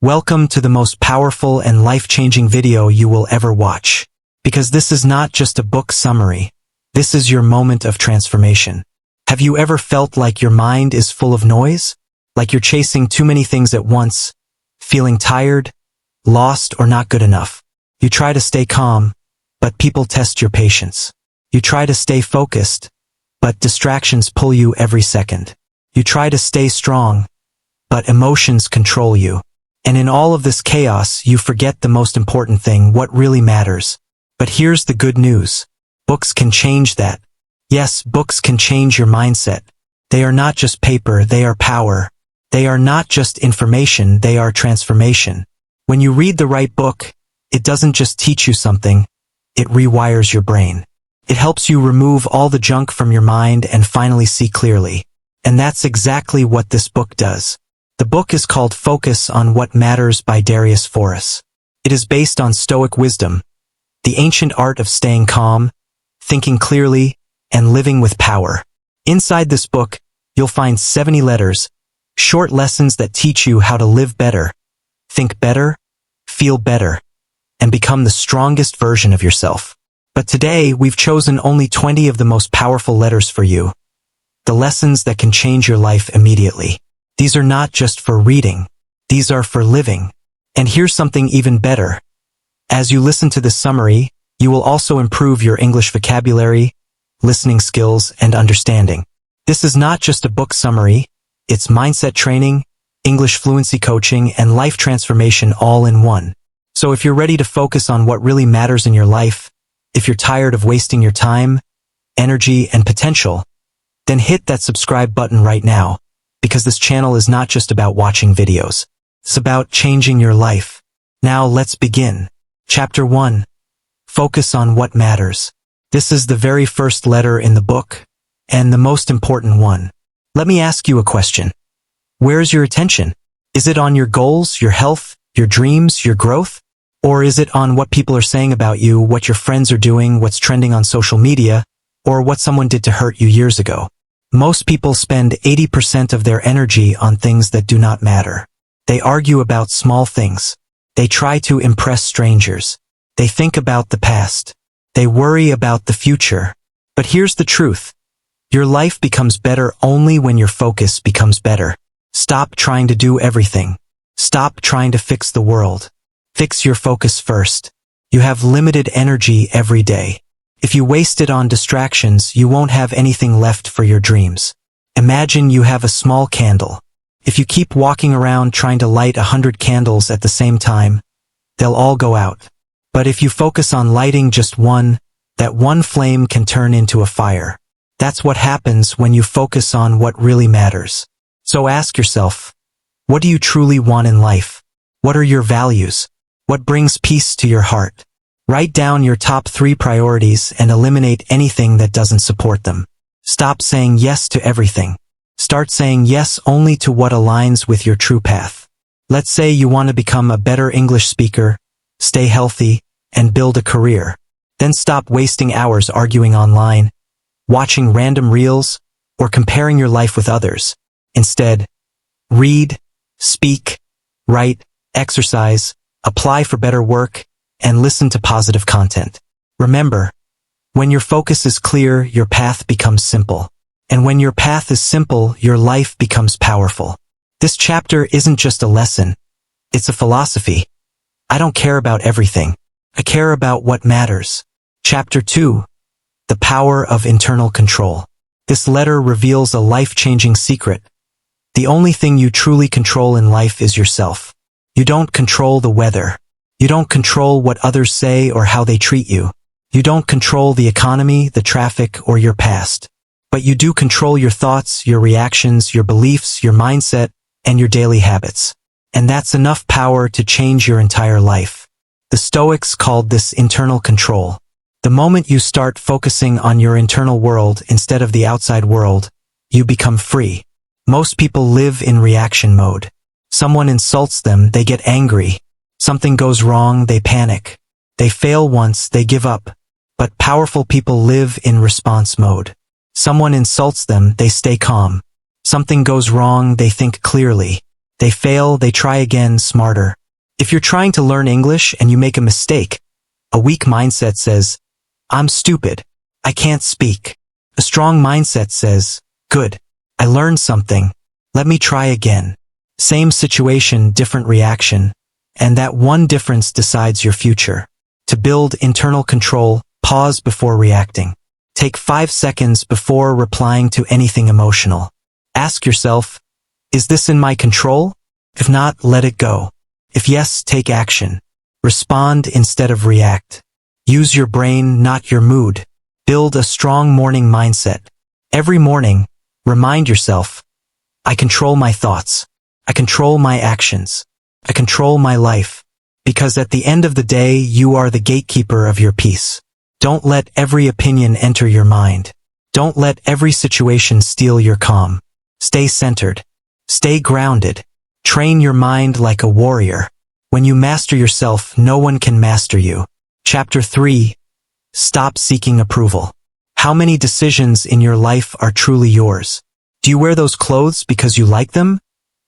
Welcome to the most powerful and life-changing video you will ever watch. Because this is not just a book summary. This is your moment of transformation. Have you ever felt like your mind is full of noise? Like you're chasing too many things at once? Feeling tired, lost, or not good enough? You try to stay calm, but people test your patience. You try to stay focused, but distractions pull you every second. You try to stay strong, but emotions control you. And in all of this chaos, you forget the most important thing, what really matters. But here's the good news. Books can change that. Yes, books can change your mindset. They are not just paper, they are power. They are not just information, they are transformation. When you read the right book, it doesn't just teach you something, it rewires your brain. It helps you remove all the junk from your mind and finally see clearly. And that's exactly what this book does. The book is called Focus on What Matters by Darius Forrest. It is based on Stoic wisdom, the ancient art of staying calm, thinking clearly, and living with power. Inside this book, you'll find 70 letters, short lessons that teach you how to live better, think better, feel better, and become the strongest version of yourself. But today, we've chosen only 20 of the most powerful letters for you. The lessons that can change your life immediately. These are not just for reading. These are for living. And here's something even better. As you listen to this summary, you will also improve your English vocabulary, listening skills, and understanding. This is not just a book summary. It's mindset training, English fluency coaching, and life transformation all in one. So if you're ready to focus on what really matters in your life, if you're tired of wasting your time, energy, and potential, then hit that subscribe button right now, because this channel is not just about watching videos. It's about changing your life. Now let's begin. Chapter 1. Focus on what matters. This is the very first letter in the book, and the most important one. Let me ask you a question. Where's your attention? Is it on your goals, your health, your dreams, your growth? Or is it on what people are saying about you, what your friends are doing, what's trending on social media, or what someone did to hurt you years ago? Most people spend 80% of their energy on things that do not matter. They argue about small things. They try to impress strangers. They think about the past. They worry about the future. But here's the truth. Your life becomes better only when your focus becomes better. Stop trying to do everything. Stop trying to fix the world. Fix your focus first. You have limited energy every day. If you waste it on distractions, you won't have anything left for your dreams. Imagine you have a small candle. If you keep walking around trying to light 100 candles at the same time, they'll all go out. But if you focus on lighting just one, that one flame can turn into a fire. That's what happens when you focus on what really matters. So ask yourself, what do you truly want in life? What are your values? What brings peace to your heart? Write down your top 3 priorities and eliminate anything that doesn't support them. Stop saying yes to everything. Start saying yes only to what aligns with your true path. Let's say you want to become a better English speaker, stay healthy, and build a career. Then stop wasting hours arguing online, watching random reels, or comparing your life with others. Instead, read, speak, write, exercise, apply for better work, and listen to positive content. Remember, when your focus is clear, your path becomes simple. And when your path is simple, your life becomes powerful. This chapter isn't just a lesson. It's a philosophy. I don't care about everything. I care about what matters. Chapter 2. The Power of Internal Control. This letter reveals a life-changing secret. The only thing you truly control in life is yourself. You don't control the weather. You don't control what others say or how they treat you. You don't control the economy, the traffic, or your past. But you do control your thoughts, your reactions, your beliefs, your mindset, and your daily habits. And that's enough power to change your entire life. The Stoics called this internal control. The moment you start focusing on your internal world instead of the outside world, you become free. Most people live in reaction mode. Someone insults them, they get angry. Something goes wrong, they panic. They fail once, they give up. But powerful people live in response mode. Someone insults them, they stay calm. Something goes wrong, they think clearly. They fail, they try again, smarter. If you're trying to learn English and you make a mistake, a weak mindset says, I'm stupid. I can't speak. A strong mindset says, good. I learned something. Let me try again. Same situation, different reaction. And that one difference decides your future. To build internal control, pause before reacting. Take 5 seconds before replying to anything emotional. Ask yourself, is this in my control? If not, let it go. If yes, take action. Respond instead of react. Use your brain, not your mood. Build a strong morning mindset. Every morning, remind yourself, I control my thoughts. I control my actions. I control my life. Because at the end of the day, you are the gatekeeper of your peace. Don't let every opinion enter your mind. Don't let every situation steal your calm. Stay centered. Stay grounded. Train your mind like a warrior. When you master yourself, no one can master you. Chapter 3. Stop seeking approval. How many decisions in your life are truly yours? Do you wear those clothes because you like them?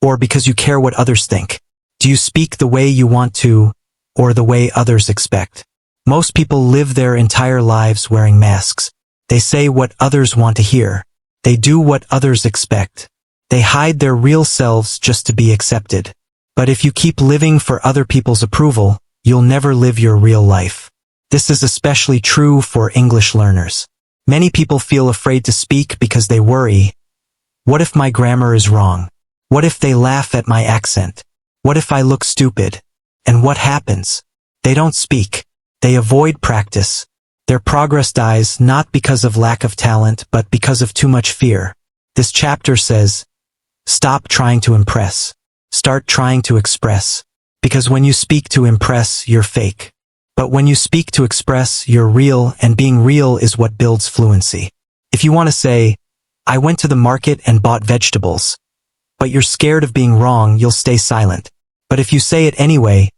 Or because you care what others think? Do you speak the way you want to, or the way others expect? Most people live their entire lives wearing masks. They say what others want to hear. They do what others expect. They hide their real selves just to be accepted. But if you keep living for other people's approval, you'll never live your real life. This is especially true for English learners. Many people feel afraid to speak because they worry, what if my grammar is wrong? What if they laugh at my accent? What if I look stupid? And what happens? They don't speak. They avoid practice. Their progress dies not because of lack of talent, but because of too much fear. This chapter says, stop trying to impress. Start trying to express. Because when you speak to impress, you're fake. But when you speak to express, you're real, and being real is what builds fluency. If you want to say, I went to the market and bought vegetables, but you're scared of being wrong, you'll stay silent. But if you say it anyway,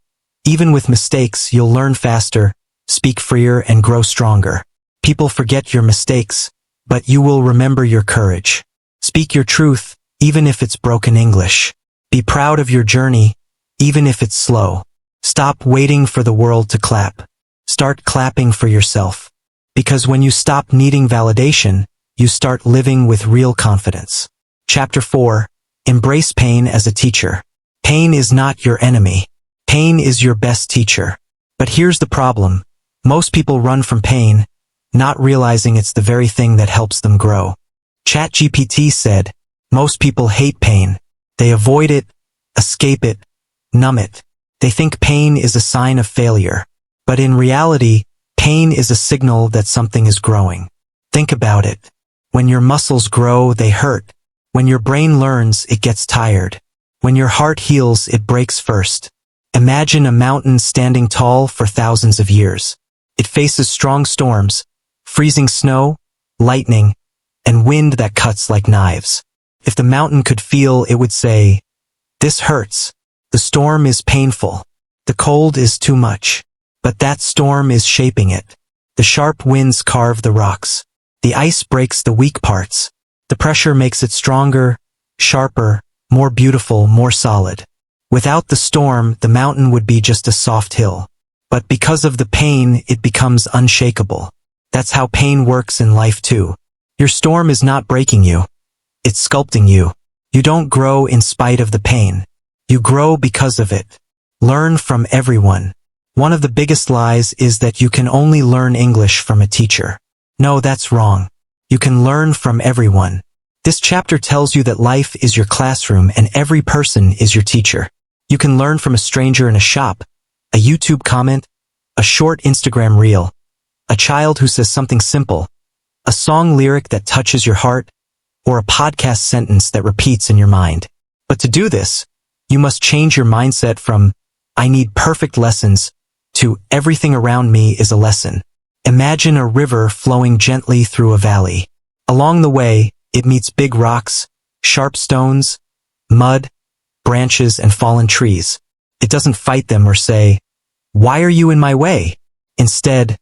even with mistakes, you'll learn faster, speak freer, and grow stronger. People forget your mistakes, but you will remember your courage. Speak your truth, even if it's broken English. Be proud of your journey, even if it's slow. Stop waiting for the world to clap. Start clapping for yourself. Because when you stop needing validation, you start living with real confidence. Chapter 4. Embrace pain as a teacher. Pain is not your enemy. Pain is your best teacher. But here's the problem. Most people run from pain, not realizing it's the very thing that helps them grow. ChatGPT said, most people hate pain. They avoid it, escape it, numb it. They think pain is a sign of failure. But in reality, pain is a signal that something is growing. Think about it. When your muscles grow, they hurt. When your brain learns, it gets tired. When your heart heals, it breaks first. Imagine a mountain standing tall for thousands of years. It faces strong storms, freezing snow, lightning, and wind that cuts like knives. If the mountain could feel, it would say, this hurts. The storm is painful. The cold is too much. But that storm is shaping it. The sharp winds carve the rocks. The ice breaks the weak parts. The pressure makes it stronger, sharper, more beautiful, more solid. Without the storm, the mountain would be just a soft hill. But because of the pain, it becomes unshakable. That's how pain works in life too. Your storm is not breaking you. It's sculpting you. You don't grow in spite of the pain. You grow because of it. Learn from everyone. One of the biggest lies is that you can only learn English from a teacher. No, that's wrong. You can learn from everyone. This chapter tells you that life is your classroom and every person is your teacher. You can learn from a stranger in a shop, a YouTube comment, a short Instagram reel, a child who says something simple, a song lyric that touches your heart, or a podcast sentence that repeats in your mind. But to do this, you must change your mindset from, I need perfect lessons, to everything around me is a lesson. Imagine a river flowing gently through a valley. Along the way, it meets big rocks, sharp stones, mud, branches, and fallen trees. It doesn't fight them or say, why are you in my way? Instead,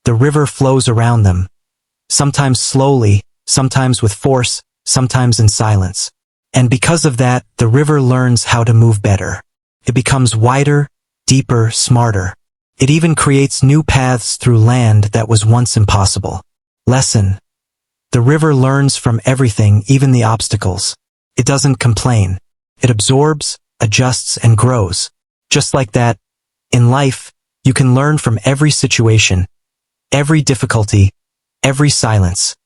the river flows around them. Sometimes slowly, sometimes with force, sometimes in silence. And because of that, the river learns how to move better. It becomes wider, deeper, smarter. It even creates new paths through land that was once impossible. Lesson. The river learns from everything, even the obstacles. It doesn't complain. It absorbs, adjusts, and grows. Just like that, in life, you can learn from every situation, every difficulty, every silence,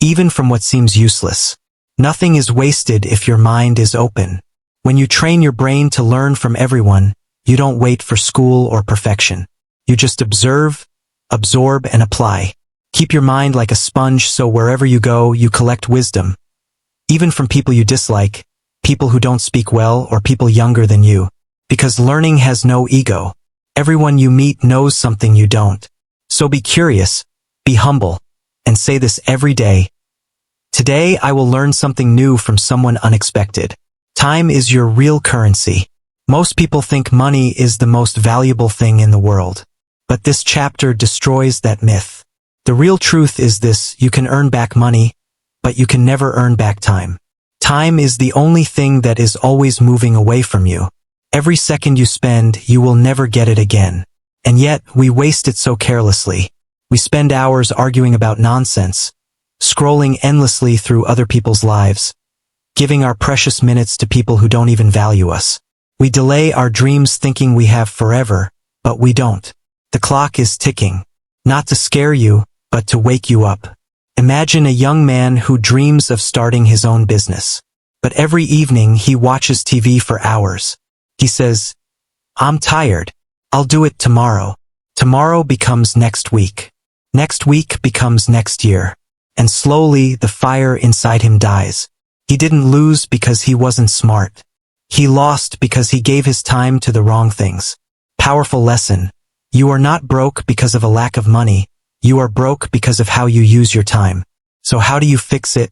even from what seems useless. Nothing is wasted if your mind is open. When you train your brain to learn from everyone, you don't wait for school or perfection. You just observe, absorb, and apply. Keep your mind like a sponge so wherever you go, you collect wisdom. Even from people you dislike, people who don't speak well, or people younger than you. Because learning has no ego. Everyone you meet knows something you don't. So be curious, be humble, and say this every day. Today I will learn something new from someone unexpected. Time is your real currency. Most people think money is the most valuable thing in the world. But this chapter destroys that myth. The real truth is this: you can earn back money, but you can never earn back time. Time is the only thing that is always moving away from you. Every second you spend, you will never get it again. And yet, we waste it so carelessly. We spend hours arguing about nonsense, scrolling endlessly through other people's lives, giving our precious minutes to people who don't even value us. We delay our dreams thinking we have forever, but we don't. The clock is ticking, not to scare you, but to wake you up. Imagine a young man who dreams of starting his own business. But every evening he watches TV for hours. He says, "I'm tired. I'll do it tomorrow." Tomorrow becomes next week. Next week becomes next year. And slowly the fire inside him dies. He didn't lose because he wasn't smart. He lost because he gave his time to the wrong things. Powerful lesson. You are not broke because of a lack of money. You are broke because of how you use your time. So how do you fix it?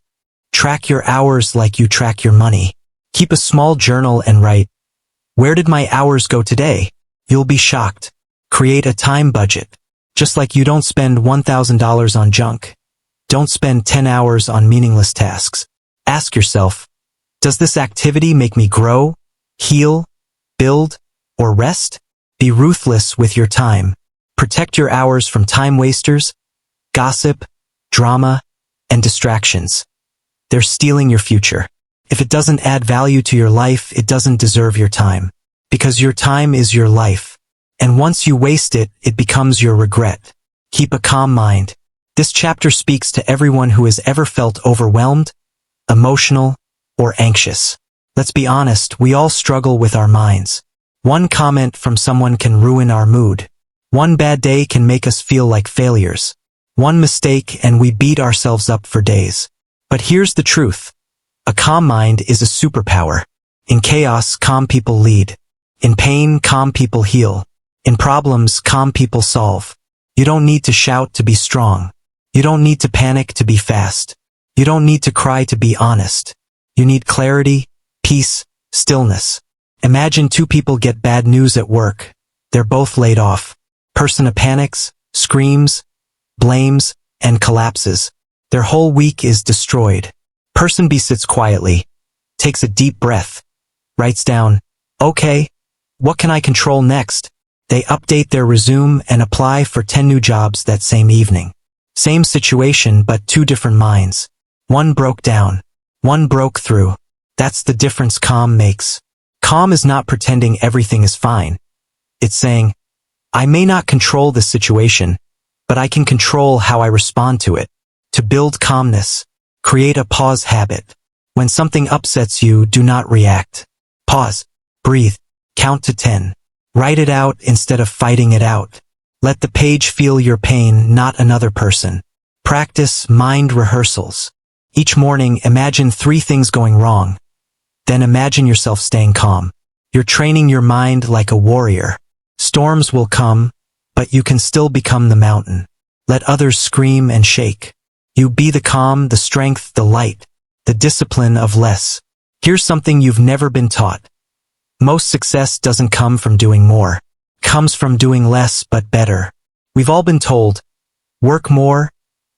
Track your hours like you track your money. Keep a small journal and write, "Where did my hours go today?" You'll be shocked. Create a time budget. Just like you don't spend $1,000 on junk. Don't spend 10 hours on meaningless tasks. Ask yourself, does this activity make me grow, heal, build, or rest? Be ruthless with your time. Protect your hours from time wasters, gossip, drama, and distractions. They're stealing your future. If it doesn't add value to your life, it doesn't deserve your time. Because your time is your life. And once you waste it, it becomes your regret. Keep a calm mind. This chapter speaks to everyone who has ever felt overwhelmed, emotional, or anxious. Let's be honest, we all struggle with our minds. One comment from someone can ruin our mood. One bad day can make us feel like failures. One mistake and we beat ourselves up for days. But here's the truth. A calm mind is a superpower. In chaos, calm people lead. In pain, calm people heal. In problems, calm people solve. You don't need to shout to be strong. You don't need to panic to be fast. You don't need to cry to be honest. You need clarity, peace, stillness. Imagine two people get bad news at work. They're both laid off. Person panics, screams, blames, and collapses. Their whole week is destroyed. Person B sits quietly, takes a deep breath, writes down, "Okay, what can I control next?" They update their resume and apply for 10 new jobs that same evening. Same situation, but two different minds. One broke down. One broke through. That's the difference calm makes. Calm is not pretending everything is fine. It's saying, I may not control this situation, but I can control how I respond to it. To build calmness, create a pause habit. When something upsets you, do not react. Pause. Breathe. Count to 10. Write it out instead of fighting it out. Let the page feel your pain, not another person. Practice mind rehearsals. Each morning, imagine 3 things going wrong. Then imagine yourself staying calm. You're training your mind like a warrior. Storms will come, but you can still become the mountain. Let others scream and shake. You be the calm, the strength, the light, the discipline of less. Here's something you've never been taught. Most success doesn't come from doing more. It comes from doing less but better. We've all been told, work more,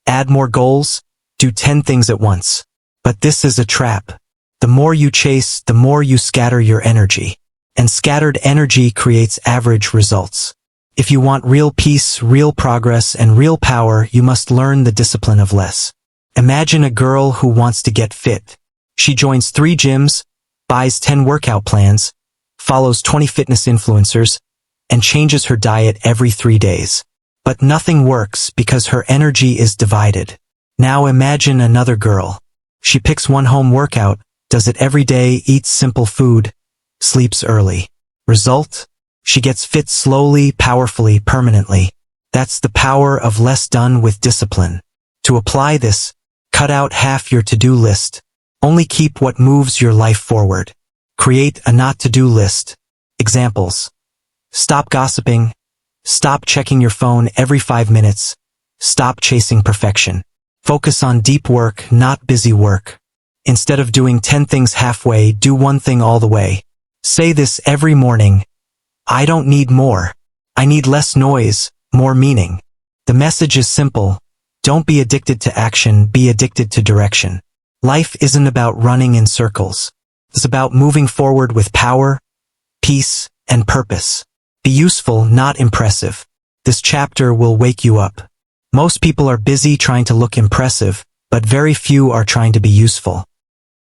add more goals, do 10 things at once. But this is a trap. The more you chase, the more you scatter your energy. And scattered energy creates average results. If you want real peace, real progress, and real power, you must learn the discipline of less. Imagine a girl who wants to get fit. She joins 3 gyms, buys 10 workout plans, follows 20 fitness influencers, and changes her diet every 3 days. But nothing works because her energy is divided. Now imagine another girl. She picks one home workout, does it every day, eats simple food, sleeps early. Result? She gets fit slowly, powerfully, permanently. That's the power of less done with discipline. To apply this, cut out half your to-do list. Only keep what moves your life forward. Create a not-to-do list. Examples. Stop gossiping. Stop checking your phone every 5 minutes. Stop chasing perfection. Focus on deep work, not busy work. Instead of doing 10 things halfway, do one thing all the way. Say this every morning. I don't need more. I need less noise, more meaning. The message is simple. Don't be addicted to action, be addicted to direction. Life isn't about running in circles. It's about moving forward with power, peace, and purpose. Be useful, not impressive. This chapter will wake you up. Most people are busy trying to look impressive, but very few are trying to be useful.